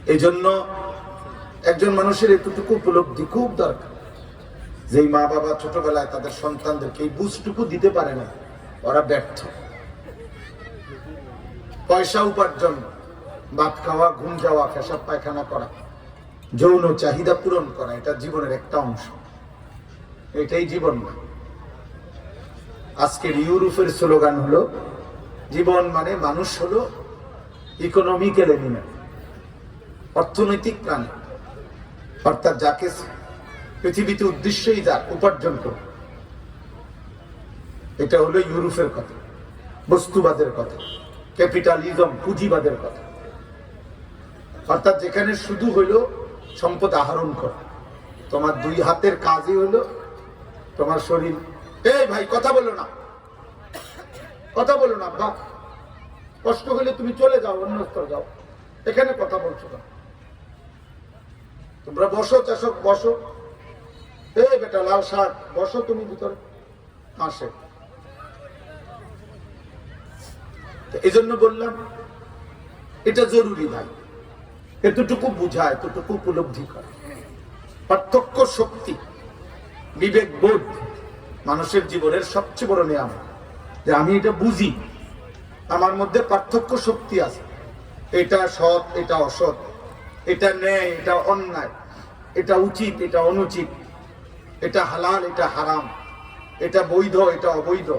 এই জন্য একজন মানুষের এতটুকু উপলব্ধি খুব দরকার, যে মা বাবা ছোটবেলায় তাদের সন্তানদেরকে এই বুঝটুকু দিতে পারে না, ওরা ব্যর্থ। পয়সা উপার্জন, ভাত খাওয়া, ঘুম যাওয়া, পেশাব পায়খানা করা, যৌন চাহিদা পূরণ করা, এটা জীবনের একটা অংশ, এটাই জীবন না। আজকের ইউরোপের স্লোগান হলো জীবন মানে মানুষ হলো ইকোনমিক্যাল এনিম্যাল, অর্থনৈতিক প্রাণী। অর্থাৎ যাকে পৃথিবীতে উদ্দেশ্যই যাক উপার্জন করবে, এটা হলো ইউরোপের কথা, বস্তুবাদের কথা, ক্যাপিটালিজম, পুঁজিবাদের কথা। অর্থাৎ যেখানে শুধু হইল সম্পদ আহরণ করা, তোমার দুই হাতের কাজই হলো তোমার শরীর। এই ভাই কথা বলো না, কথা বলো না, বা কষ্ট হলে তুমি চলে যাও, অন্যত্র যাও, এখানে কথা বলছো না, তোমরা বসো, চাষক বসো, এই বেটা লাল শাক বসো তুমি ভিতরে আসে। এই জন্য বললাম এটা জরুরি ভাই, এতটুকু বুঝা, এতটুকু উপলব্ধি করা। পার্থক্য শক্তি, বিবেক বোধ মানুষের জীবনের সবচেয়ে বড় নিয়ামত, যে আমি এটা বুঝি, আমার মধ্যে পার্থক্য শক্তি আছে, এটা সৎ, এটা অসৎ, এটা ন্যায়, এটা অন্যায়, এটা উচিত, এটা অনুচিত, এটা হালাল, এটা হারাম, এটা বৈধ, এটা অবৈধ,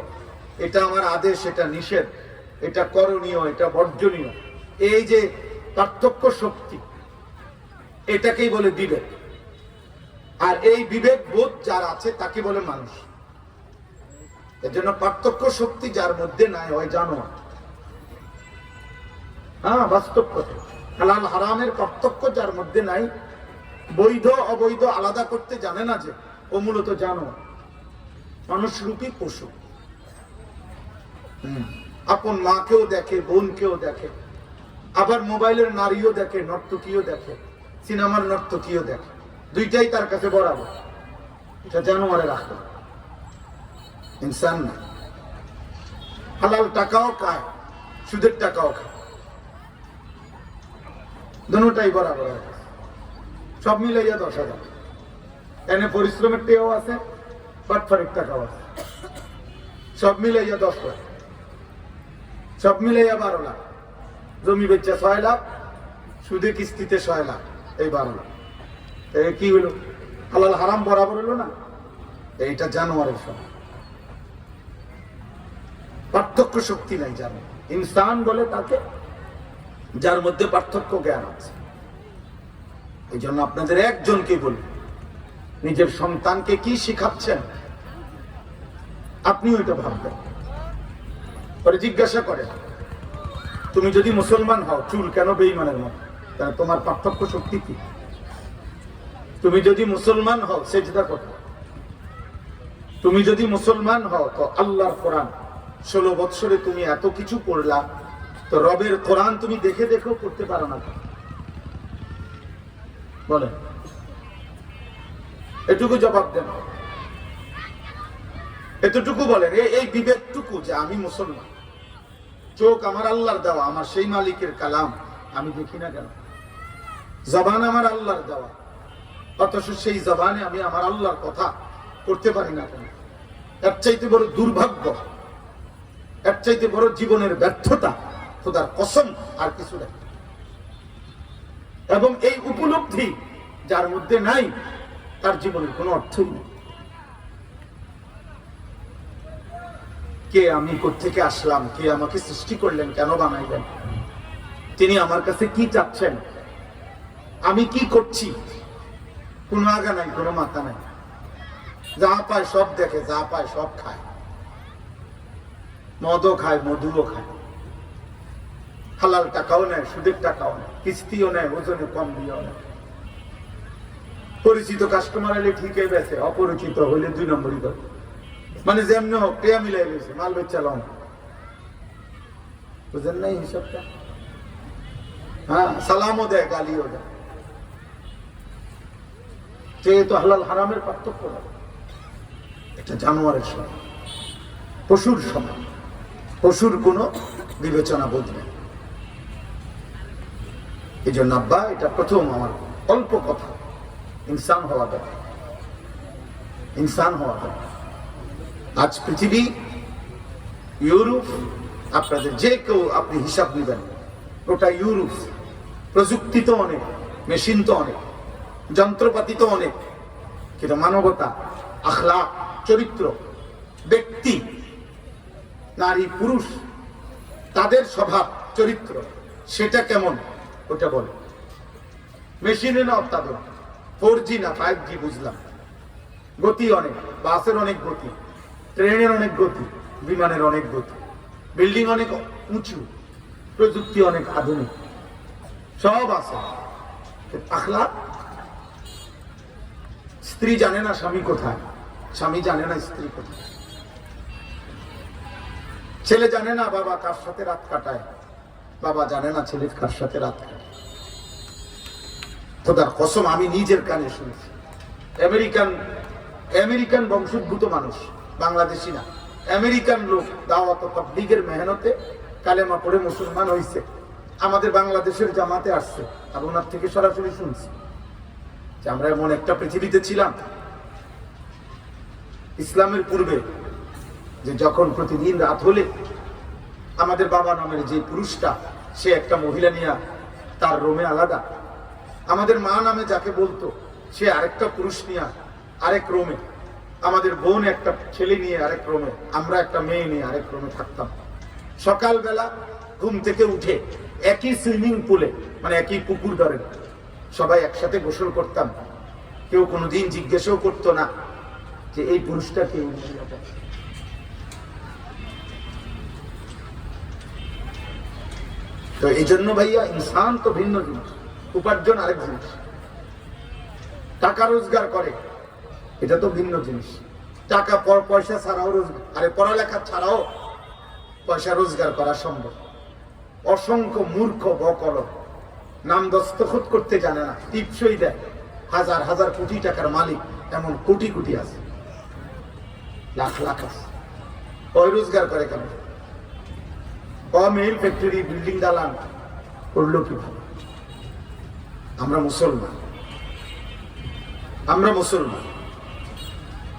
এটা আমার আদেশ, এটা নিষেধ, এটা করণীয়, এটা বর্জনীয়। এই যে পার্থক্য শক্তি, এটাকেই বলে বিবেক। আর এই বিবেক বোধ যার আছে তাকে বলে মানুষ। এর জন্য পার্থক্য শক্তি যার মধ্যে নাই হয় জানোয়ার। হ্যাঁ, বাস্তব কথা। হালাল হারামের পার্থক্য যার মধ্যে নাই, বৈধ অবৈধ আলাদা করতে জানে না, যে ও মূলত জানোয়ার, মানুষরূপী পশু। আপন মাকেও দেখে, বোনকেও দেখে, আবার মোবাইলের নারীও দেখে, নর্তকীও দেখে, সিনেমার নর্তকীও দেখে, দুইটাই তার কাছে বরাবর। এটা জানোয়ারের আখড়া, ইনসান না। হালাল টাকাও খায়, সুদের টাকাও খায়, দুটোটাই বরাবর, সব মিলাইয়া 10,000। এনে পরিশ্রমের টেও আছে, বাটফারিক টাকাও আছে, সব মিলাইয়া 10 লাখ, সব মিলাইয়া 12 লাখ। জমি বেচা 6 লাখ, সুদে কিস্তিতে 6 লাখ, এই 12 লাখ। কি হলো? হালাল হারাম বরাবর হলো না? এইটা জানোয়ারের সব। পার্থক্য শক্তি নাই জানো। ইনসান বলে তাকে যার মধ্যে পার্থক্য জ্ঞান আছে। এই জন্য আপনাদের একজনকে বলি, নিজের সন্তানকে কি শিখাচ্ছেন আপনিও এটা ভাববেন। পরে জিজ্ঞাসা করেন, তুমি যদি মুসলমান হও, চুল কেন বেঈমানের মতো? তাহলে তোমার পার্থক্য শক্তি কি? তুমি যদি মুসলমান হও, সেজদা করো। তুমি যদি মুসলমান হও, তো আল্লাহর কোরআন 16 বৎসরে তুমি এত কিছু পড়লা, তো রবের কোরআন তুমি দেখে দেখেও পড়তে পারো না বলে? এটুকু জবাব দেন, এতটুকু বলেন, এই বিবেকটুকু যে আমি মুসলমান, চোখ আমার আল্লাহর দেওয়া, আমার সেই মালিকের কালাম আমি দেখি না কেন? জবান আমার আল্লাহর দেওয়া, অথচ সেই জবানে আমি আমার আল্লাহর কথা করতে পারি না কেন? এর চাইতে বড় দুর্ভাগ্য, এর চাইতে বড় জীবনের ব্যর্থতা খোদার কসম আর কিছু নেই। এবং এই উপলব্ধি যার মধ্যে নাই, তার জীবনের কোনো অর্থই নেই। কে আমি, কোত্থেকে আসলাম, কে আমাকে সৃষ্টি করলেন, কেন বানাইলেন, তিনি আমার কাছে কি চাচ্ছেন, আমি কি করছি, কোনো আগা নাই, কোনো মাথা নাই। যা পায় সব দেখে, যা পায় সব খায়, মদও খায়, মধুও খায়, হালাল টাকাও নেয়, সুদের টাকাও নেয়, কিস্তিও নেয়, ওজনে কম দিয়েও নেয়। পরিচিত কাস্টমার এলে ঠিকই বেছে, অপরিচিত হইলে 2 নম্বরই করে। মানে যেমনি হোক পেয়া মিলাই রয়েছে, মাল বেচালাম। বুঝেন নাই হিসাবটা? হ্যাঁ, সালামও দেয়, গালিও দেয়। যেহেতু হালাল হারামের পার্থক্য না, এটা জানোয়ারের সমান, পশুর সমান, পশুর কোনো বিবেচনা বোধ নেই। এই জন্য আব্বা, এটা প্রথম আমার অল্প কথা, ইনসান হওয়া দরকার, ইনসান হওয়া দরকার। আজ পৃথিবী, ইউরোপ, আপনাদের যে কেউ আপনি হিসাব নেবেন, ওটা ইউরোপ। প্রযুক্তি তো অনেক, মেশিন তো অনেক, যন্ত্রপাতি তো অনেক, কিন্তু মানবতা, আখলাক, চরিত্র, ব্যক্তি, নারী পুরুষ, তাদের স্বভাব চরিত্র, সেটা কেমন ওটা বলে। মেশিনে না অত্যাধুনিক, 4G না 5G বুঝলাম, গতি অনেক, বাসের অনেক গতি, ট্রেনের অনেক গতি, বিমানের অনেক গতি, বিল্ডিং অনেক উঁচু, প্রযুক্তি অনেক আধুনিক, সব আছে। আখলাক, স্ত্রী জানে না স্বামী কোথায়, স্বামী জানে না স্ত্রী কোথায়, ছেলে জানে না বাবা কার সাথে রাত কাটায়, বাবা জানে না ছেলে কার সাথে রাত কাটায়। খোদার কসম, আমি নিজের কানে শুনেছি। আমেরিকান বংশোদ্ভূত মানুষ, বাংলাদেশি না, আমেরিকান লোক, দাওয়াত তাবলীগের মেহনতে কালেমা পড়ে মুসলমান হয়েছে, আমাদের বাংলাদেশের জামাতে আসছে। আর ওনার থেকে সরাসরি শুনছি যে আমরা এমন একটা পৃথিবীতে ছিলাম ইসলামের পূর্বে, যে যখন প্রতিদিন রাত হলে আমাদের বাবা নামের যে পুরুষটা, সে একটা মহিলা নিয়ে তার রুমে আলাদা, আমাদের মা নামে যাকে বলতো সে আরেকটা পুরুষ নিয়ে আরেক রুমে, আমাদের বোন একটা ছেলে নিয়ে আরেক রুমে, আমরা একটা মেয়ে নিয়ে আরেক রুমে থাকতাম। সকালবেলা ঘুম থেকে উঠে একই সুইমিং পুলে, মানে একই পুকুর ধরেন, সবাই একসাথে গোসল করতাম। কেউ কোনোদিন জিজ্ঞেসও করতো না যে এই পুরুষটা কেউ। তো এই জন্য ভাইয়া, ইনসান তো ভিন্ন জিনিস, উপার্জন আরেক জিনিস, টাকা রোজগার করে এটা তো ভিন্ন জিনিস। টাকা পয়সা ছাড়াও রোজগার, আরে পড়ালেখা ছাড়াও পয়সা রোজগার করা সম্ভব। অসংখ্য মূর্খ বকল নাম দস্তখত করতে জানে না, টিপসই দেয়, হাজার হাজার কোটি টাকার মালিক এমন কোটি কোটি আছে, লাখ লাখ আছে। ওই রোজগার করে কেন? মিল ফ্যাক্টরি, বিল্ডিং, দালান করলো কিভাবে? আমরা মুসলমান, আমরা মুসলমান,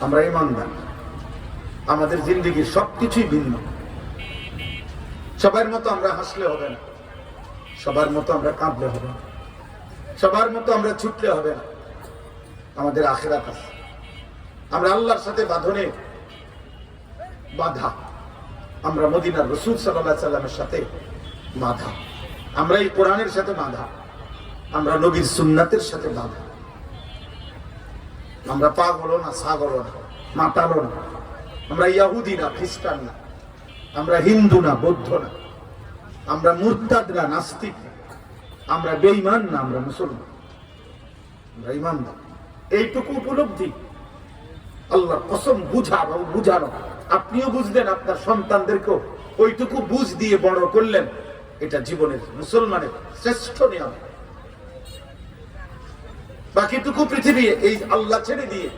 আমরা ইমানদার, আমাদের জিন্দেগির সবকিছুই ভিন্ন। সবার মতো আমরা হাসলে হবে না, সবার মতো আমরা কাঁদলে হবে না, সবার মতো আমরা ছুটলে হবে না। আমাদের আখিরাত আছে, আমরা আল্লাহর সাথে বাঁধনে বাঁধা, আমরা মদিনার রাসূল সাল্লাল্লাহু আলাইহি সাল্লামের সাথে বাঁধা, আমরা এই কোরআনের সাথে বাঁধা, আমরা নবীর সুন্নাতের সাথে বাঁধা। আমরা পাগল না, ছাগল না, মাতাল না, আমরা ইহুদি না, খ্রিস্টান না, আমরা হিন্দু না, বৌদ্ধ না, আমরা মুরতাদ না, নাস্তিক না, আমরা বেঈমান না, আমরা মুসলমান, আমরা ইমানদার। এইটুকু উপলব্ধি আল্লাহর কসম বুঝানো, আপনিও বুঝলেন, আপনার সন্তানদেরকেও ওইটুকু বুঝ দিয়ে বড় করলেন। এটা জীবনের মুসলমানের শ্রেষ্ঠ নিয়ম। বাকিটুকু পৃথিবী এই আল্লাহ ছেড়ে দিয়ে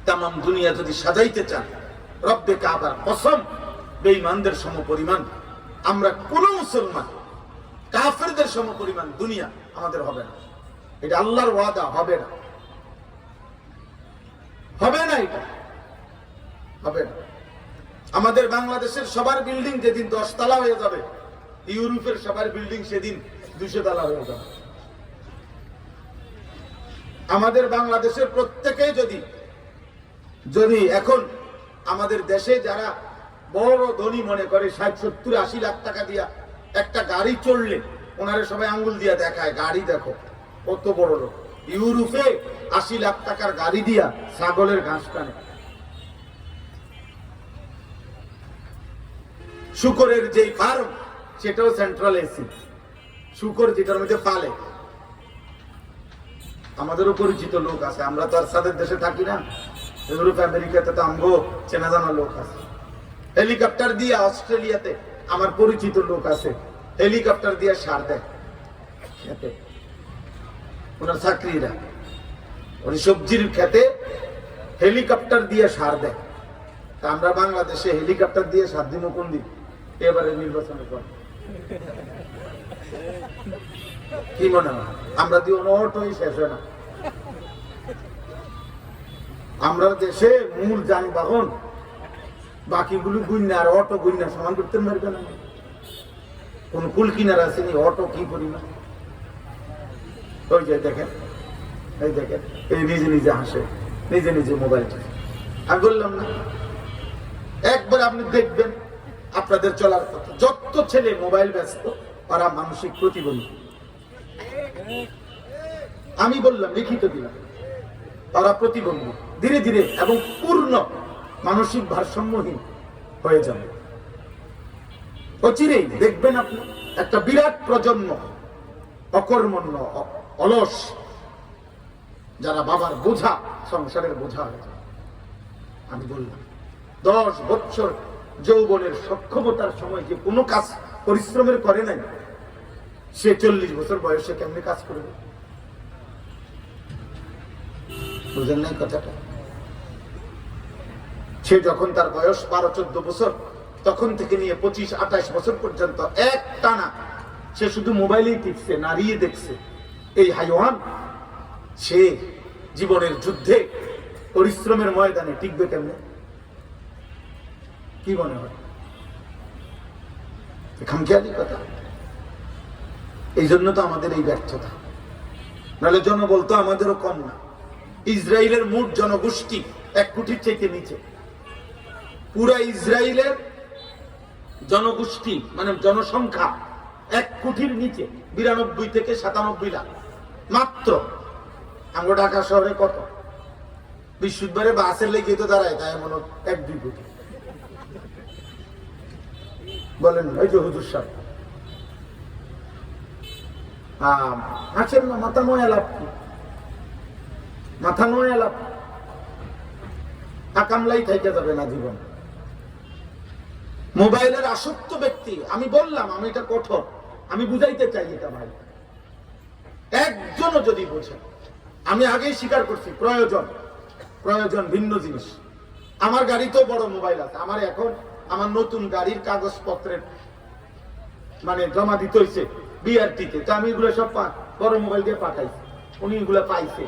তামাম দুনিয়া যদি সাজাইতে চান, রব্বে কাবার কসম, বেঈমানদের সমপরিমাণ আমরা কোন মুসলমান, কাফেরদের সমপরিমাণ দুনিয়া আমাদের হবে না। এটা আল্লাহর ওয়াদা, হবে না, হবে না, এটা হবে না। আমাদের বাংলাদেশের সবার বিল্ডিং যেদিন 10 তলা হয়ে যাবে, ইউরোপের সবার বিল্ডিং সেদিন 200 তলা হয়ে যাবে। আমাদের বাংলাদেশের প্রত্যেকেই যদি এখন আমাদের দেশে যারা বড় ধনী মনে করে 60, 70, 80 লাখ টাকা দিয়া একটা গাড়ি চড়লে ওনারা সবাই আঙ্গুল দিয়া দেখায়, গাড়ি দেখো কত বড় লোক। ইউরোপে 80 লাখ টাকার গাড়ি দিয়া ছাগলের ঘাস টানে। শুকরের যে ফার্ম, সেটাও সেন্ট্রাল এসি, শুকর যেটার মধ্যে পালে। আমাদেরও পরিচিত লোক আছে, আমরা তো আর সাদের দেশে থাকি না, ইউরোপ আমেরিকাতে তো আমগো চেনা জানা লোক আছে। হেলিকপ্টার দিয়ে অস্ট্রেলিয়াতে আমার পরিচিত লোক আছে, হেলিকপ্টার দিয়ে সার দেয় খেতে, ওনার চাকরিরা, উনি সবজির খেতে হেলিকপ্টার দিয়ে সার দেয়। তা আমরা বাংলাদেশে হেলিকপ্টার দিয়ে সার দিব কোন দিন? এবারে নির্বাচনের পর কি মনে হয় আমরা দিয়ে অটোই শেষ হয় না? আমরা দেশে মূল যানবাহন বাকিগুলো গুইনা আর অটো গুইনা সমান করতে পারবে না। কোন কুল কিনার আসেনি অটো কি পরিমাণ। ওই যে দেখেন, এই দেখেন, এই নিজে নিজে হাসে, নিজে নিজে মোবাইল। আমি বললাম না, একবার আপনি দেখবেন আপনাদের চলার কথা, যত ছেলে মোবাইল ব্যস্ত তারা মানসিক প্রতিবন্ধী। আমি বললাম, লিখিত দিলাম, তারা প্রতিবন্ধী ধীরে ধীরে এবং পূর্ণ মানসিক ভারসাম্যহীন হয়ে যাবে। অচিরেই দেখবেন আপনি একটা বিরাট প্রজন্ম অকর্মণ্য, অলস, যারা বাবার বোঝা, সংসারের বোঝা হয়ে যাবে। আমি বললাম 10 বছর যৌবনের সক্ষমতার সময় যে কোনো কাজ পরিশ্রমের করে নাই, সে 40 বছর বয়সে কেমনি কাজ করবে? বুঝেন নাই কথাটা? সে যখন তার বয়স 12-14 বছর, তখন থেকে নিয়ে 25-28 বছর পর্যন্ত এক টানা সে শুধু মোবাইলেই টিপছে, নাড়িয়ে দেখছে। এই হাইওয়ান সে জীবনের যুদ্ধে পরিশ্রমের ময়দানে টিকবে কেমনে? কি মনে হয়? খামখেয়ালি কথা। এই জন্য তো আমাদের এই ব্যর্থতা। নাহলে জনবল তো আমাদেরও কম না। ইসরায়েলের মোট জনগোষ্ঠী 1 কোটির চাইতে নিচে। পুরা ইসরায়েলের জনগোষ্ঠী মানে জনসংখ্যা 1 কোটির নিচে, 92 থেকে 97 লাখ মাত্র। আমরা ঢাকা শহরে কত? বৃহস্পতিবারে বাসের লেগে তো দাঁড়ায়, তাই মনে 1-2 কোটি। বলেন ওই যে হুজুর সাহেব হাসেন না, মাথা নয় লাভ কি? মাথা নয় লাভ আকামলাই থাইকে যাবে না জীবন। মোবাইলের আসক্ত ব্যক্তি, আমি বললাম, আমি এটা কঠোর, আমি বুঝাইতে চাই এটা ভাই, একজনও যদি বোঝে। আমি আগেই স্বীকার করছি প্রয়োজন ভিন্ন জিনিস। আমার গাড়িতেও বড় মোবাইল আছে। আমার এখন আমার নতুন গাড়ির কাগজপত্রের মানে জমা দিতে হয়েছে বিআরটিতে, তো আমি এগুলো সব বড় মোবাইল দিয়ে পাঠাইছি। উনি এগুলো পাইছে।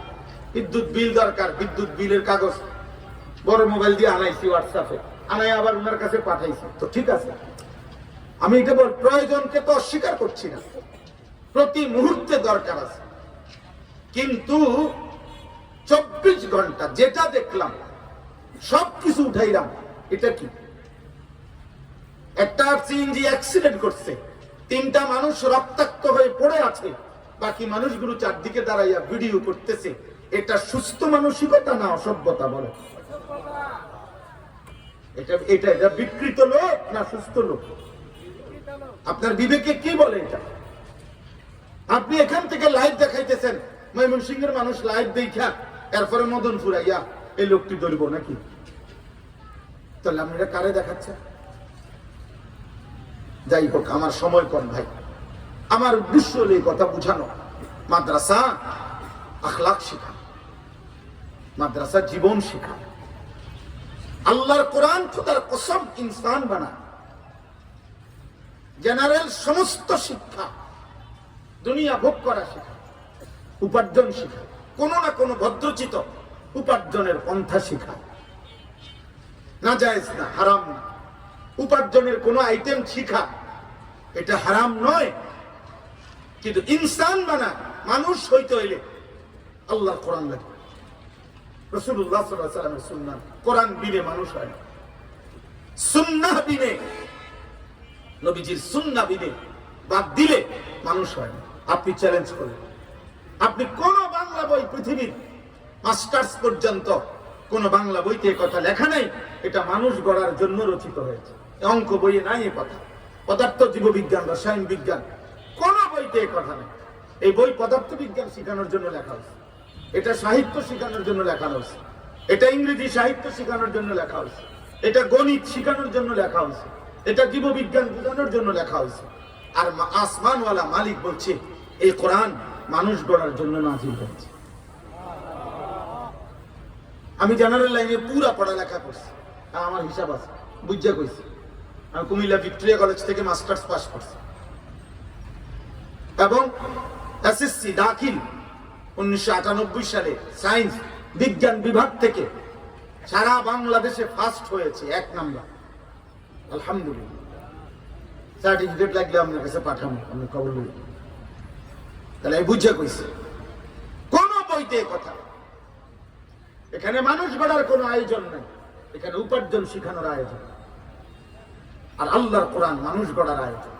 বিদ্যুৎ বিল দরকার, বিদ্যুৎ বিলের কাগজ বড় মোবাইল দিয়ে আনাইছি, হোয়াটসঅ্যাপে আনাই আবার ওনার কাছে পাঠাইছি। তো ঠিক আছে, আমি এটা বল, প্রয়োজনকে তো অস্বীকার করছি না, প্রতি মুহূর্তে দরকার আছে। কিন্তু 24 ঘন্টা যেটা দেখলাম সবকিছু উঠাইলাম, এটা কি? একটা সিএনজি অ্যাক্সিডেন্ট করছে, 3টা মানুষ রক্তাক্ত হয়ে পড়ে আছে, বাকি মানুষগুলো চারদিকে দাঁড়াইয়া ভিডিও করতেছে। এটা সুস্থ মানসিকতা না অসভ্যতা? বলে এটা বিকৃত লোক না সুস্থ লোক? আপনার বিবেকে কি বলে এটা? আপনি এখান থেকে লাইভ দেখাইতেছেন, ময়মনসিংহের মানুষ লাইভ দেখা এরপরে মদন ফুরাইয়া এই লোকটি ধরবো নাকি? তাহলে আপনি এটা কারে দেখাচ্ছেন? যাই হোক, আমার সময় কম ভাই। আমার উদ্দেশ্য হলো এই কথা বুঝানো, মাদ্রাসা আখলাক শিখা, মাদ্রাসা জীবন শিখা। আল্লাহর কোরআন খোদার কসম ইনসান বানায়। জেনারেল সমস্ত শিক্ষা, দুনিয়া ভোগ করা শিখা, উপার্জন শিখা, কোনো না কোনো ভদ্রচিত উপার্জনের পন্থা শিখা। না জায়েজ না, হারাম না। উপার্জনের কোন আইটেম শিখা, এটা হারাম নয়। কিন্তু ইনসান বানায়, মানুষ হইতে হইলে আল্লাহর কোরআন লাগবে। রাসূলুল্লাহ সাল্লাল্লাহু আলাইহি ওয়াসাল্লামের সুন্নাহ, কোরআন বিনে মানুষ হয় না। সুন্নাহ বিনে, নবীজির সুন্নাহ বিনে বাদ দিলে মানুষ হয় না। আপনি চ্যালেঞ্জ করেন, আপনি কোন বাংলা বই পৃথিবীর মাস্টার্স পর্যন্ত কোন বাংলা বইতে কথা লেখা নাই এটা মানুষ গড়ার জন্য রচিত হয়েছে। অঙ্ক বইয়ে নাই এ কথা, পদার্থ জীববিজ্ঞান, রসায়ন বিজ্ঞান কোন বইতে কথা নেই। এই বই পদার্থ বিজ্ঞান শেখানোর জন্য লেখা হয়েছে, এটা সাহিত্য শেখানোর জন্য লেখা হয়েছে, এটা ইংরেজি সাহিত্য শেখানোর জন্য লেখা হয়েছে, এটা গণিত শেখানোর জন্য লেখা হয়েছে, এটা জীববিজ্ঞান বোঝানোর জন্য লেখা হয়েছে। আর আসমানওয়ালা মালিক বলছে এই কোরআন মানুষ গড়ার জন্য নাজিল হয়েছে। আমি জেনারেল লাইনে পুরা পড়ালেখা করছি, আমার হিসাব আছে, বুঝা কইছি। আমি কুমিল্লা ভিক্টোরিয়া কলেজ থেকে মাস্টার্স পাস করছি এবং এসএসসি দাখিল 1998 সালে সায়েন্স বিজ্ঞান বিভাগ থেকে সারা বাংলাদেশে ফার্স্ট হয়েছে, 1 নাম্বার। আলহামদুলিল্লাহ। সার্টিফিকেট লাগলে আপনার কাছে পাঠাবো, আপনি খবর নেবেন। তাহলে বুঝে কইছে কোন বইতে কথা। এখানে মানুষ গড়ার কোনো আয়োজন নাই, এখানে উপার্জন শিখানোর আয়োজন। আর আল্লাহর কোরআন মানুষ গড়ার আয়োজন,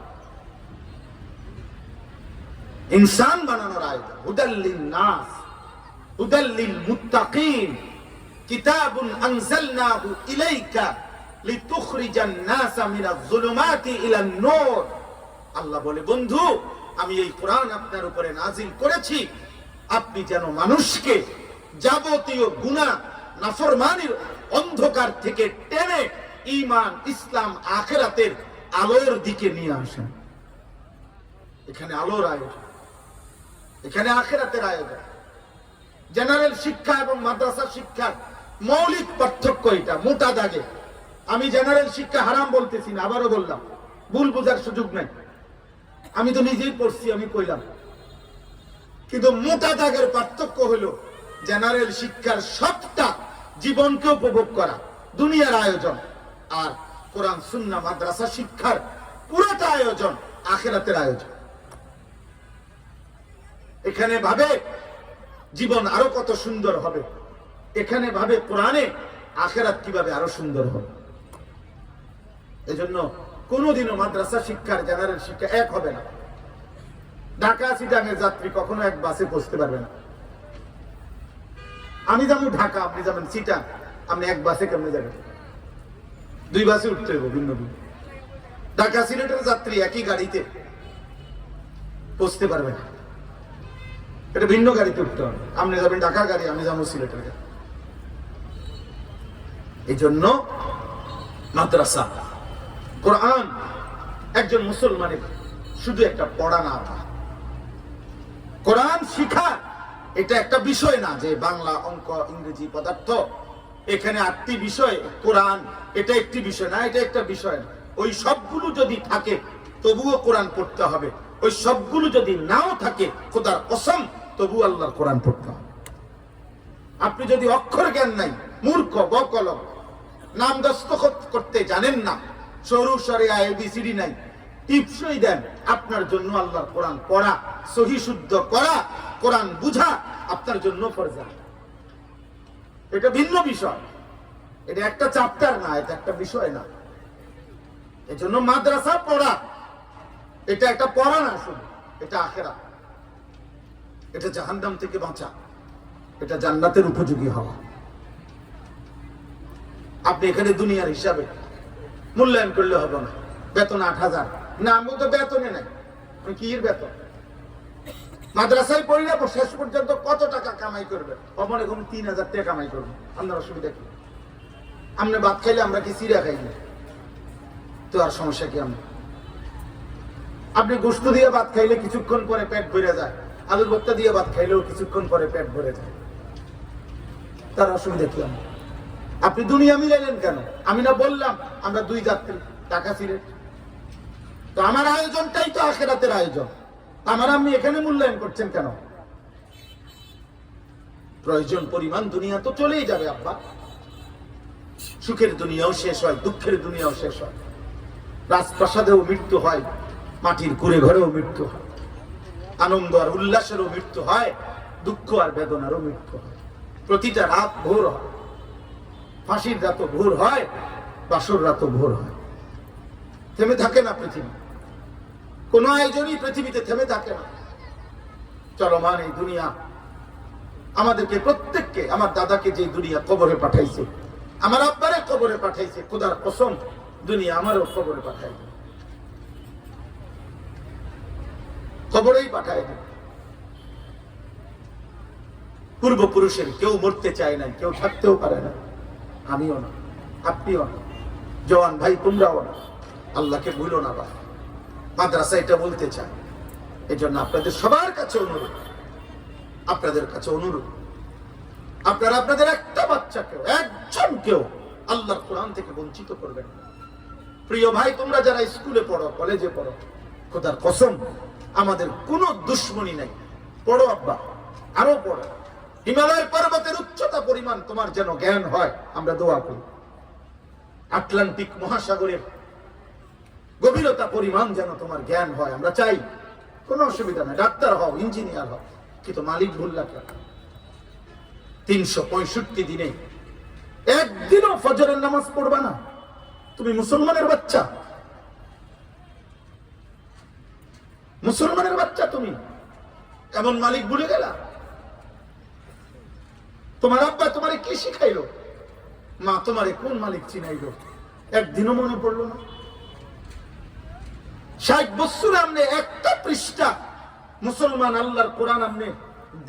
ইনসান বানানোর আয়োজন। হুদাল্লিন নাস হুদাল্লিল মুত্তাকিন কিতাবুন আনজালনাহু ইলাইকা লিতুখরিজান নাসা মিনাজ যুলুমাতি ইলান নূর। আল্লাহ বলে, বন্ধু আমি এই কোরআন আপনার উপরে নাজিল করেছি, আপনি যেন মানুষকে যাবতীয় গুনাহ নাফরমানির অন্ধকার থেকে টেনে ঈমান ইসলাম আখিরাতের আলোর দিকে নিয়ে আসেন। এখানে আলোর আয়োজন, এখানে আখিরাতের আয়োজন। জেনারেল শিক্ষা এবং মাদ্রাসা শিক্ষার মৌলিক পার্থক্য এটা, মোটা দাগে। আমি জেনারেল শিক্ষা হারাম বলতেছি না, আবারও বললাম, ভুল বোঝার সুযোগ নাই। আমি তো নিজেই পড়ছি, আমি কইলাম। কিন্তু মোটা দাগের পার্থক্য হলো জেনারেল শিক্ষার সবটা জীবনকে উপভোগ করা, দুনিয়ার আয়োজন। আর কোরআন সুন্নাহ মাদ্রাসা শিক্ষার পুরোটা আয়োজন আখিরাতের আয়োজন। এখানে ভাবে জীবন আরো কত সুন্দর হবে, এখানে ভাবে কোরআনে আখিরাত কিভাবে আরো সুন্দর হবে। এজন্য কোনোদিনও মাদ্রাসা শিক্ষার জেনারেল শিক্ষা এক হবে না। ঢাকা চিটাঙের যাত্রী কখনো এক বাসে বসতে পারবে না। আমি যাবো ঢাকা, আপনি যাবেন চিটাং, আপনি এক বাসে কেমনে যাবেন? 2 বাসে উঠতে হবে ভিন্ন ভিন্ন। ঢাকা সিলেটের যাত্রী একই গাড়িতে বসতে পারবে না, এটা ভিন্ন গাড়িতে উঠতে হবে। আপনি যাবেন ঢাকার গাড়ি, আমি যাবো সিলেটের গাড়ি। এই জন্য মাদ্রাসা কোরআন একজন মুসলমানের শুধু একটা পড়া না, কোরআন শিখা এটা একটা বিষয় না যে বাংলা, অঙ্ক, ইংরেজি, পদার্থ, এখানে 8টি বিষয়, কোরআন এটা একটি বিষয় না, এটা একটা বিষয় না। ওই সবগুলো যদি থাকে তবুও কোরআন পড়তে হবে, ওই সবগুলো যদি নাও থাকে খোদার কসম তবু আল্লাহর কোরআন পড়তে হবে। আপনি যদি অক্ষর জ্ঞান নাই, মূর্খ, বকলম, নাম দস্তখত করতে জানেন না, সরু সরে ABCD নাই, টিপসই দেন, আপনার জন্য আল্লাহর কোরআন পড়া, সহি শুদ্ধ করা, কোরআন বুঝা আপনার জন্য ফরজ। এটা ভিন্ন বিষয়, এটা একটা চ্যাপ্টার না, এটা একটা বিষয় না। এজন্য মাদ্রাসা পড়া এটা একটা পড়া না শুধু, এটা আখিরাত, এটা জাহান্নাম থেকে বাঁচা, এটা জান্নাতের উপযোগী হওয়া। আপনি এখানে দুনিয়ার হিসাবে মূল্যায়ন করলে হবে না। বেতন 8,000 না, আমি তো বেতনে নাই, আমি কি বেতন? মাদ্রাসায় পড়ি না, শেষ পর্যন্ত কত টাকা কামাই করবে? অমনে কোনো 3,000 টাকা কামাই করবে, আপনার অসুবিধা কি? আপনি ভাত খাইলে আমরা কি চিড়া খাই না? তো আর সমস্যা কি? আপনি গোশত দিয়ে ভাত খাইলে কিছুক্ষণ পরে পেট ভরে যায়, আলুর ভর্তা দিয়ে ভাত খাইলেও কিছুক্ষণ পরে পেট ভরে যায়, তার অসুবিধা কি? আপনি দুনিয়া মিলাইলেন কেন? আমি না বললাম আমরা 2 যাত্রী, ঢাকা সিলেট। তো আমার আয়োজনটাই তো আখিরাতের আয়োজন, আমার আপনি এখানে মূল্যায়ন করছেন কেন? প্রয়োজন পরিমাণ দুনিয়া তো চলেই যাবে আব্বা। সুখের দুনিয়াও শেষ হয়, দুঃখের দুনিয়াও শেষ হয়, রাজপ্রাসাদেও মৃত্যু হয়, মাটির কুড়ে ঘরেও মৃত্যু হয়, আনন্দ আর উল্লাসেরও মৃত্যু হয়, দুঃখ আর বেদনারও মৃত্যু হয়। প্রতিটা রাত ভোর হয়, ফাঁসির রাতও ভোর হয়, বাসর রাতও ভোর হয়। থেমে থাকে না পৃথিবী, কোন আয়োজনই পৃথিবীতে থেমে থাকে না। চলমান এই দুনিয়া আমাদেরকে প্রত্যেককে, আমার দাদাকে যে দুনিয়া কবরে পাঠাইছে, আমার আব্বারে কবরে পাঠাইছে, খোদার কসম দুনিয়া আমারও কবরে পাঠাইছে, কবরেই পাঠায়। পূর্বপুরুষের কেউ মরতে চায় না, কেউ থাকতেও পারে না, আমিও না, আপনিও না, জওয়ান ভাই তোমরাও না। আল্লাহকে ভুলো না। বা মাদ্রাসা এটা বলতে চায়। এই জন্য আপনাদের সবার কাছে অনুরোধ, আপনাদের কাছে অনুরোধ, আপনারা আপনাদের একটা বাচ্চাকেও, একজনকেও আল্লাহর কোরআন থেকে বঞ্চিত করবেন না। প্রিয় ভাই, তোমরা যারা স্কুলে পড়ো, কলেজে পড়ো, খোদার কসম আমাদের কোনো দুশ্মনী নাই, পড়ো আব্বা, আরো পড়ো। হিমালয়ের পর্বতের উচ্চতা পরিমাণ তোমার যেন জ্ঞান হয়, আমরা দোয়া করি। আটলান্টিক মহাসাগরের গভীরতা পরিমাণ যেন তোমার জ্ঞান হয়, আমরা চাই। কোনো অসুবিধা নেই, ডাক্তার হও, ইঞ্জিনিয়ার হও, কিন্তু মালিক ভুল রাখে। 365 দিনে একদিনও ফজরের নামাজ পড়বা না? তুমি মুসলমানের বাচ্চা, মুসলমানের বাচ্চা তুমি, এমন মালিক ভুলে গেলা? তোমার আব্বা তোমারে কি শিখাইলো? মা তোমারে কোন মালিক চিনাইলো? একদিনও মনে পড়লো না? 60 বছর আমনে একটা পৃষ্ঠা মুসলমান আল্লাহর কোরআন আমনে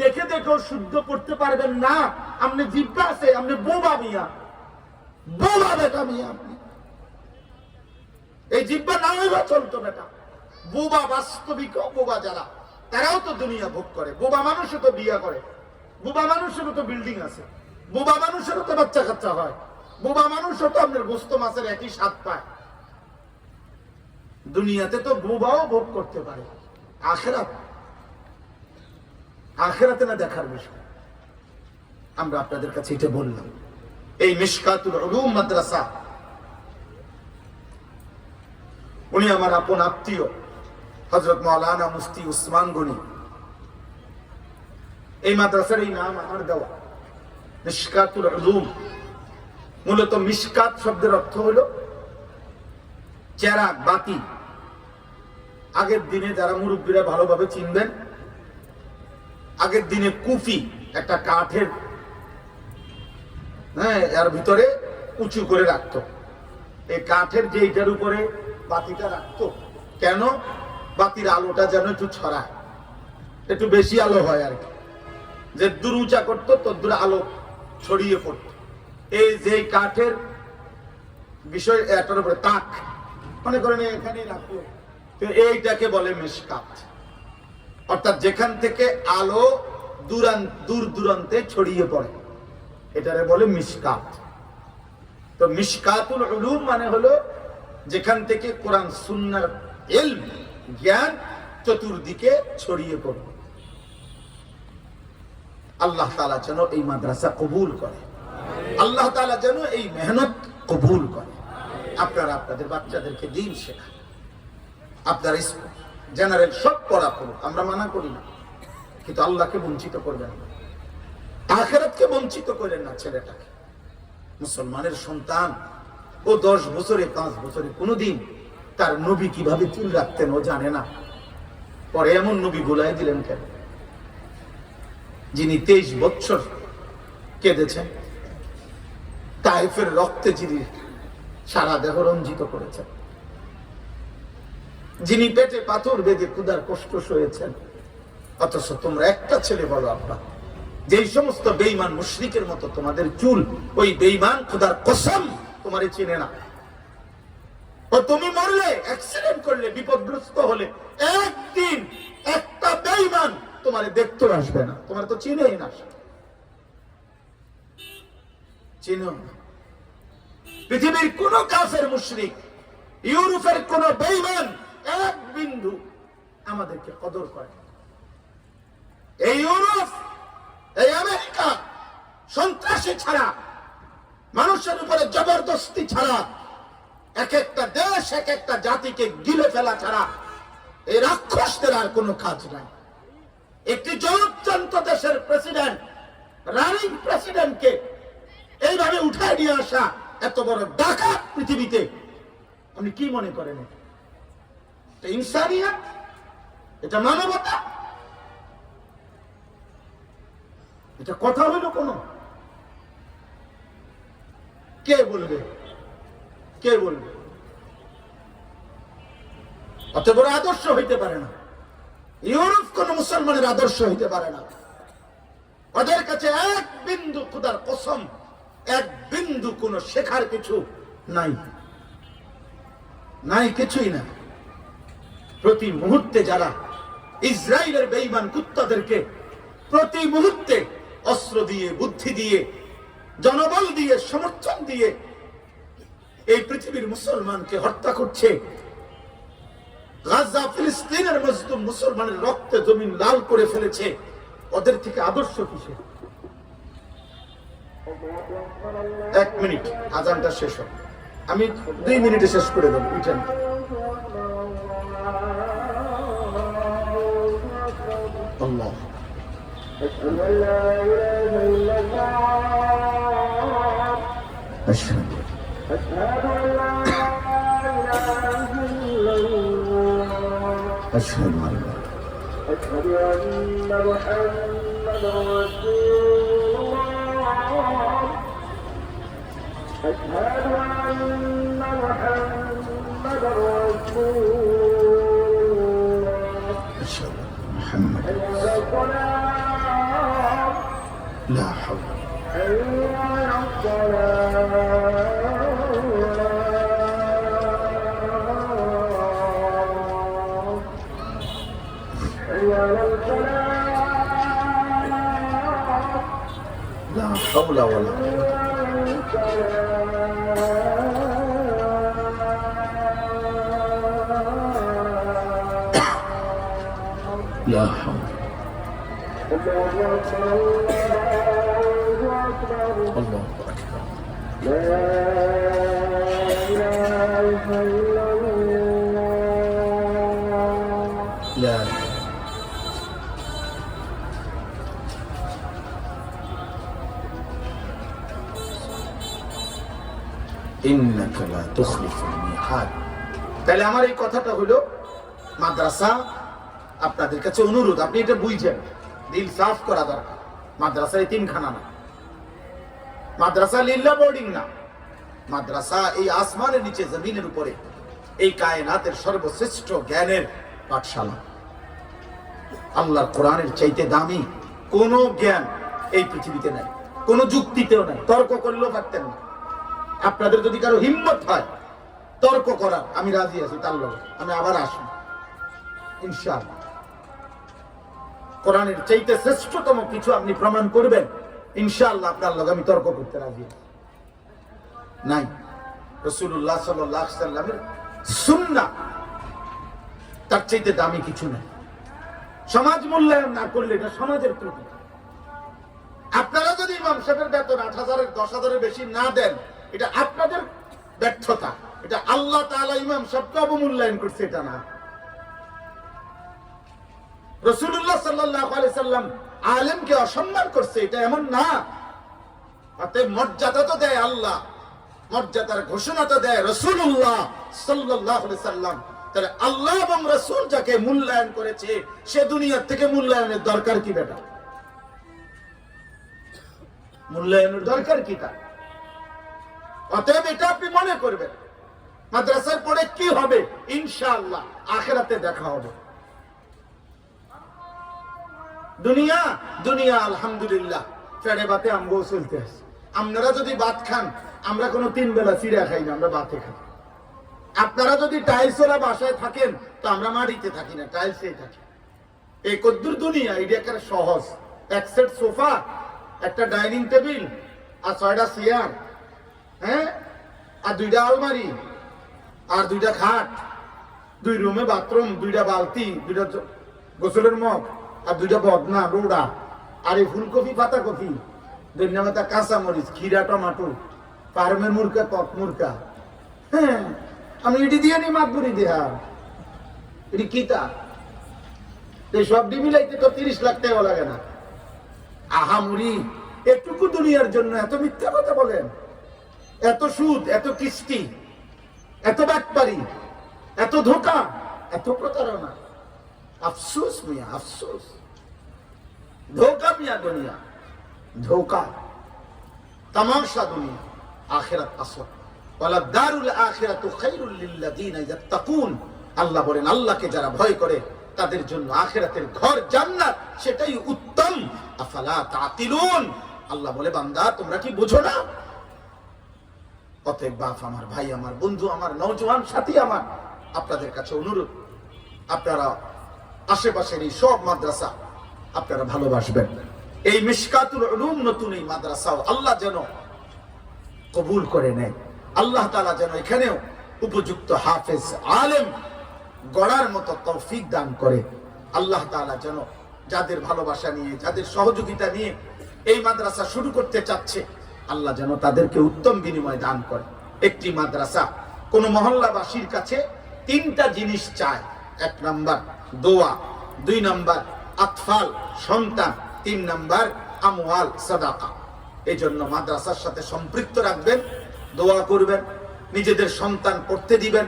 দেখে দেখেও শুদ্ধ করতে পারবেন না। আমনে জিব্বা আছে, আমনে বোবা মিয়া, বোবা বেটা মিয়া। আপনি এই জিব্বা না হইবা চলতো বেটা। বোবা বাস্তবিক বোবা যারা, তারাও তো দুনিয়া ভোগ করে। বোবা মানুষও তো বিয়া করে, বোবা মানুষেরও তো বিল্ডিং আছে, বোবা মানুষেরও তো বাচ্চা কাচ্চা হয়, বোবা মানুষও তো আপনার গোস্ত মাছের একই স্বাদ পায়। দুনিয়াতে তো বোবাও ভোগ করতে পারে, আখিরাত, আখিরাতে না দেখার বিষয়। আমরা আপনাদের কাছে এটা বললাম। এই মিশকাতুল উলুম মাদ্রাসা, উনি আমার আপন আত্মীয় হযরত মাওলানা মুফতি উসমান গনি। এই মাদ্রাসার এই নাম আমার দেওয়া, মিশকাতুল উলুম। মূলত মিশকাত শব্দের অর্থ হলো চেরাগ, বাতি। আগের দিনে যারা মুরব্বীরা ভালোভাবে চিনবেন, আগের দিনে কুফি একটা কাঠের, হ্যাঁ, এর ভিতরে উঁচু করে রাখতো। এই কাঠের যে এটার উপরে বাতিটা রাখতো, কেন? বাতির আলোটা যেন একটু ছড়ায়, একটু বেশি আলো হয় আর কি। যে দূর উঁচা করতো তদ্দূর আলো ছড়িয়ে পড়তো। এই যে কাঠের বিষয়, এটার উপরে তাক মনে করেন এখানে রাখতো, তো এইটাকে বলে মিশকাত। অর্থাৎ যেখান থেকে আলো দূর দূরান্তে ছড়িয়ে পড়ে, এটারে বলে মিশকাত। তো মিশকাতুল উলুম মানে হলো যেখান থেকে কোরআন সুন্নাহর ইলম, জ্ঞান চতুর্দিকে ছড়িয়ে পড়ে। আল্লাহ তাআলা যেন এই মাদ্রাসা কবুল করে, আল্লাহ তাআলা যেন এই মেহনত কবুল করে। আপনারা আপনাদের বাচ্চাদেরকে দিন শেখান, আপনার স্কুল জেনারেল সব পড়া করুন, আমরা মানা করি না, কিন্তু আল্লাহকে বঞ্চিত করবেন না, আখিরাতকে বঞ্চিত করেন না ছেলেটাকে। মুসলমানের সন্তান, ও 10 বছরে 5 বছরে কোনদিন তার নবী কিভাবে চুল রাখতেন ও জানে না। পরে এমন নবী ভুলাই দিলেন কেন? যিনি 23 বছর কেঁদেছেন, তায়েফের রক্তে যিনি সারা দেহ রঞ্জিত করেছেন, যিনি পেটে পাথর বেঁধে ক্ষুধার কষ্ট সয়েছেন, অথচ তোমরা একটা ছেলে বলো আব্বা, যেই সমস্ত বেঈমান মুশরিকের মতো তোমাদের চুল, ওই বেঈমান খোদার কসম তোমারে চিনে না। ও তুমি মরলে, অ্যাক্সিডেন্ট করলে, বিপদগ্রস্ত হলে, একদিন একটা বেঈমান তোমারে দেখতে আসবে না, তোমার তো চিনেই না, চিনো না। পৃথিবীর কোন কাফের মুশরিক, ইউরোপের কোন বেঈমান এক বিন্দু আমাদেরকে কদর করে। এই ইউরোপ, এই আমেরিকা সন্ত্রাসী ছাড়া, মানুষের উপরে জবরদস্তি ছাড়া, এক একটা দেশ এক একটা জাতিকে গিলে ফেলা ছাড়া এই রাক্ষসদের আর কোনো কাজ নাই। একটি জনতন্ত্র দেশের প্রেসিডেন্ট, রানিং প্রেসিডেন্টকে এইভাবে উঠায় নিয়ে আসা এত বড় ডাকাত পৃথিবীতে, আপনি কি মনে করেন? এটা ইনসানিয়ত, এটা মানবতা, এটা কথা হইল কোন? কে বলবে? কে বলবে? অত বড় আদর্শ হইতে পারে না। ইউরোপ কোন মুসলমানের আদর্শ হইতে পারে না। ওদের কাছে এক বিন্দু খোদার কসম, এক বিন্দু কোন শেখার কিছু নাই, নাই, কিছুই না। প্রতি মুহূর্তে যারা ইসরায়েলের বেঈমান কুত্তাদেরকে প্রতি মুহূর্তে অস্ত্র দিয়ে, বুদ্ধি দিয়ে, জনবল দিয়ে, সমর্থন দিয়ে এই পৃথিবীর মুসলমানকে হত্যা করছে, গাজা ফিলিস্তিনের মজলুম মুসলমানের রক্তে জমিন লাল করে ফেলেছে, ওদের থেকে আদর্শ কিসের? 1 মিনিট, আজানটা শেষ হবে, আমি 2 মিনিটে শেষ করে দেবো। উঠেন। আল্লাহ আশহাদু أشهد أن لا أشهد أن محمدا رسول الله أشهد أن محمدا رسول الله أشهد أن محمدا لا حول لا حول ولا لا حول. الله أكبر. لا إله إلا الله. لا إنك لا تخلف الميعاد. তাহলে আমার এই কথাটা হলো মাদ্রাসা আপনাদের কাছে অনুরোধ, আপনি এটা বুঝছেন, দিল সাফ করা দরকার। মাদ্রাসা এতিমখানা না, মাদ্রাসা লিল্লা বোর্ডিং না, মাদ্রাসা এই আসমানের নিচে জমিনের উপরে এই কায়নাতের সর্বশ্রেষ্ঠ জ্ঞানের পাঠশালা। আল্লাহর কোরআনের চাইতে দামি কোনো জ্ঞান এই পৃথিবীতে নাই, কোনো যুক্তিতেও নাই, তর্ক করলেও পারতেন না। আপনাদের যদি কারো হিম্মত হয় তর্ক করার, আমি রাজি আছি, তার লগে আমি আবার আসবো ইনশাআল্লাহ। কোরআনের চাইতে শ্রেষ্ঠতম কিছু আপনি প্রমাণ করবেন, ইনশাআল্লাহ আপনার লগে আমি তর্ক করতে রাজি আছি। নাই, রাসূলুল্লাহ সাল্লাল্লাহু আলাইহি ওয়াসাল্লামের সুন্নাহ তার চাইতে দামি কিছু নাই। সমাজ মূল্যায়ন না করলে এটা সমাজের ত্রুটি। আপনারা যদি ইমাম সাহেবের বেতন 8,000-এর 10,000-এর বেশি না দেন, এটা আপনাদের ব্যর্থতা, এটা আল্লাহ তাআলা ইমাম সাহেবকে অবমূল্যায়ন করছে, এটা না। রাসূলুল্লাহ সাল্লাল্লাহু আলাইহি সাল্লাম আলেমকে অসম্মান করছে, এটা এমন না। অতএব মর্যাদা তো দেয় আল্লাহ, মর্যাদার ঘোষণা তো দেয় রাসূলুল্লাহ সাল্লাল্লাহু আলাইহি সাল্লাম। তাহলে আল্লাহ এবং রাসূল যাকে মূল্যায়ন করেছে, সে দুনিয়ার থেকে মূল্যায়নের দরকার কি বেটা? মূল্যায়নের দরকার কি তার? অতএব এটা আপনি মনে করবেন, মাদ্রাসায় পড়ে কি হবে? ইনশাআল্লাহ আখিরাতে দেখা হবে। দুনিয়া দুনিয়া আলহামদুলিল্লাহ ফেড়ে বাতে আমগো চলতে আছে। আপনারা যদি ভাত খান, আমরা কোনো 3 বেলা চিড়া খাই না, আমরা ভাতে খাই। আপনারা যদি টাইলসওয়ালা বাসায় থাকেন, তো আমরা মাটিতে থাকি না, টাইলসেই থাকি। এই কদ্দুর দুনিয়া, এটা একটা সহজ। এক সেট সোফা, একটা ডাইনিং টেবিল, আর 6টা চেয়ার, হ্যাঁ, আর 2টা আলমারি, আর 2টা খাট, 2 রুমে বাথরুম, 2টা বালতি, 2টা গোসলের মগ, আর 2টা বদনা রোড়া, আর এই ফুলকপি পাতাকপি, ধন্যবাদ, কাঁচা মরিচ, খিরা, টমাটো, পারমের মুরকা, কক মুরকা, হ্যাঁ, আমি এটি দিয়ে নি মাতবুরি দেহা, এটি কি তা? এই সব মিলাইতে তো 30 লাখ টাকা লাগে না। আহামুরি এটুকু দুনিয়ার জন্য এত মিথ্যা কথা বলেন, এত সুদ, এত কিস্তি, এত বাটপারি, এত ধোঁকা, এত প্রতারণা। আফসোস মিয়া, আফসোস। ধোঁকা মিয়া, দুনিয়া ধোঁকা, তামাশা দুনিয়া। আখিরাত আসল, ওয়ালা দারুল আখিরাতু খায়রুল লিল্লাযিনা ইয়াত্তাকুন। আল্লাহ বলেন, আল্লাহকে যারা ভয় করে তাদের জন্য আখিরাতের ঘর জান্নাত, সেটাই উত্তম। আফালা তাকিলুন। আল্লাহ বলে, বান্দা তোমরা কি বুঝো না? অতএব বাপ আমার, ভাই আমার, বন্ধু আমার, নওজোয়ান সাথী আমার, আপনাদের কাছে অনুরোধ, আপনারা আশেপাশের এই সব মাদ্রাসা আপনারা ভালোবাসবেন। এই মিশকাতুল উলুম নতুন এই মাদ্রাসাও আল্লাহ যেন কবুল করে নেয়। আল্লাহ তাআলা যেন এখানেও উপযুক্ত হাফেজ, আলেম গড়ার মতো তৌফিক দান করে। আল্লাহ তাআলা যেন যাদের ভালোবাসা নিয়ে, যাদের সহযোগিতা নিয়ে এই মাদ্রাসা শুরু করতে চাচ্ছে, আল্লাহ যেন তাদেরকে উত্তম বিনিময় দান করে। একটি মাদ্রাসা কোন মহল্লাবাসীর কাছে 3টা জিনিস চায়। 1 নাম্বার দোয়া, 2 নাম্বার আতফাল সন্তান, 3 নাম্বার আমওয়াল সাদাকা। এই জন্য মাদ্রাসার সাথে সম্পৃক্ত রাখবেন, দোয়া করবেন, নিজেদের সন্তান পড়তে দিবেন,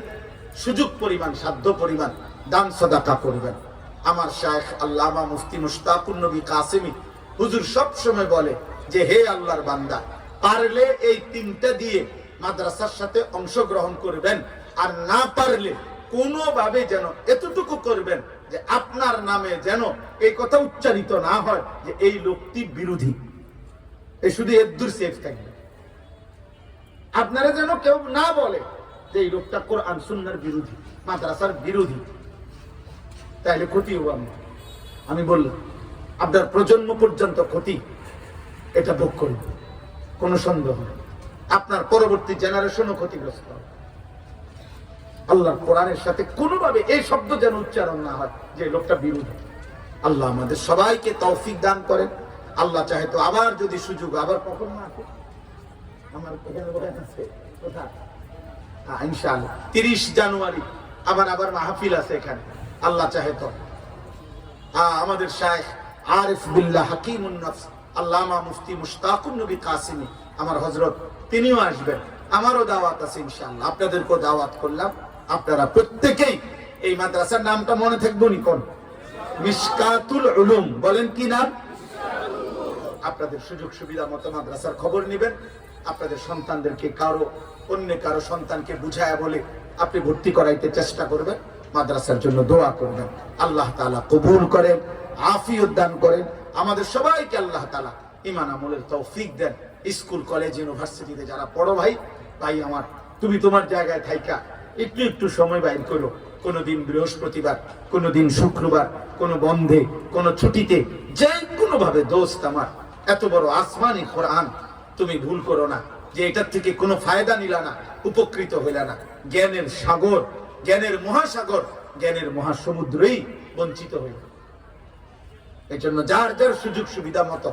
সুযোগ পরিমাণ সাধ্য পরিমাণ দান সাদাকা করবেন। আমার শায়েখ আল্লামা মুফতি মুশতাকুর নবী কাসেমি হুজুর সব সময় বলে যে হে আল্লাহর বান্দা, পারলে এই 3টা দিয়ে মাদ্রাসার সাথে অংশগ্রহণ করবেন, আর না পারলে কোনোভাবে যেন এতটুকু করবেন যে আপনার নামে যেন এই কথা উচ্চারিত না হয় যে এই লোকটি বিরোধী। এই শুধু এদ্দুর সেফ থাকবে, আপনারা যেন কেউ না বলে যে এই লোকটা কোরআন সুন্নাহর বিরোধী, মাদ্রাসার বিরোধী। তাইলে ক্ষতি হবো আমি বললাম, আপনার প্রজন্ম পর্যন্ত ক্ষতি এটা ভোগ করবে, কোনো সন্দেহ নেই। আপনার পরবর্তী জেনারেশনও ক্ষতিগ্রস্ত হবে। আল্লাহর কোরআনের সাথে কোনোভাবে এই শব্দ যেন উচ্চারণ না হয় যে লোকটা বিরোধী। আল্লাহ আমাদের সবাইকে তৌফিক দান করেন। আল্লাহ চাহে তো আবার যদি সুযোগ, আবার কখন না আসে, আমার এখানে বোঝানো আছে কোথায়, ইনশাআল্লাহ 30 জানুয়ারি আবার মাহফিল আছে এখানে। আল্লাহ চাহে তো আমাদের শায়েখ আরিফ বিল্লাহ হাকিমুন নফস আল্লামা মুফতি মুশতাকুর নবী কাসেমি আমার হযরত, তিনিও আসবেন। আমারও দাওয়াত আছে ইনশাআল্লাহ, আপনাদেরকেও দাওয়াত করলাম। আপনারা প্রত্যেকেই এই মাদ্রাসার নামটা মনে থাকবে নি কোন? মিশকাতুল উলুম। বলেন কি নাম? আপনাদের সুযোগ সুবিধা মতো মাদ্রাসার খবর নেবেন। আপনাদের সন্তানদেরকে অন্য কারো সন্তানকে বুঝায়া বলে আপনি ভর্তি করাইতে চেষ্টা করবেন। মাদ্রাসার জন্য দোয়া করবেন। আল্লাহ তাআলা কবুল করেন, আফিয়ত দান করেন। আমাদের সবাইকে আল্লাহ তাআলা ঈমান আমলের তৌফিক দেন। স্কুল কলেজ ইউনিভার্সিটিতে যারা পড়ো ভাই আমার, তুমি তোমার জায়গায় থাইকা একটু সময় বাইর করো। কোনোদিন বৃহস্পতিবার, কোনোদিন শুক্রবার, কোনো বন্ধে, কোনো ছুটিতে, যে কোনো ভাবে দোস্ত আমার, এত বড় আসমানি কোরআন তুমি ভুল করো না যে এটার থেকে কোনো ফায়দা নিলা না, উপকৃত হইলা না। জ্ঞানের সাগর, জ্ঞানের মহাসাগর, জ্ঞানের মহাসমুদ্রই বঞ্চিত হইল। এই জন্য যার যার সুযোগ সুবিধা মতো,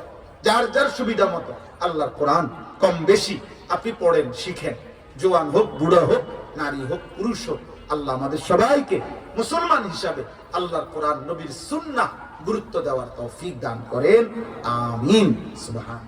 যার যার সুবিধা মতো আল্লাহর কোরআন কম বেশি আপনি পড়েন, শিখেন। জওয়ান হোক, বুড়া হোক, নারী হোক, পুরুষ হোক, আল্লাহ আমাদের সবাইকে মুসলমান হিসাবে আল্লাহর কোরআন নবীর সুন্নাহ গুরুত্ব দেওয়ার তৌফিক দান করেন। আমিন। সুবহান।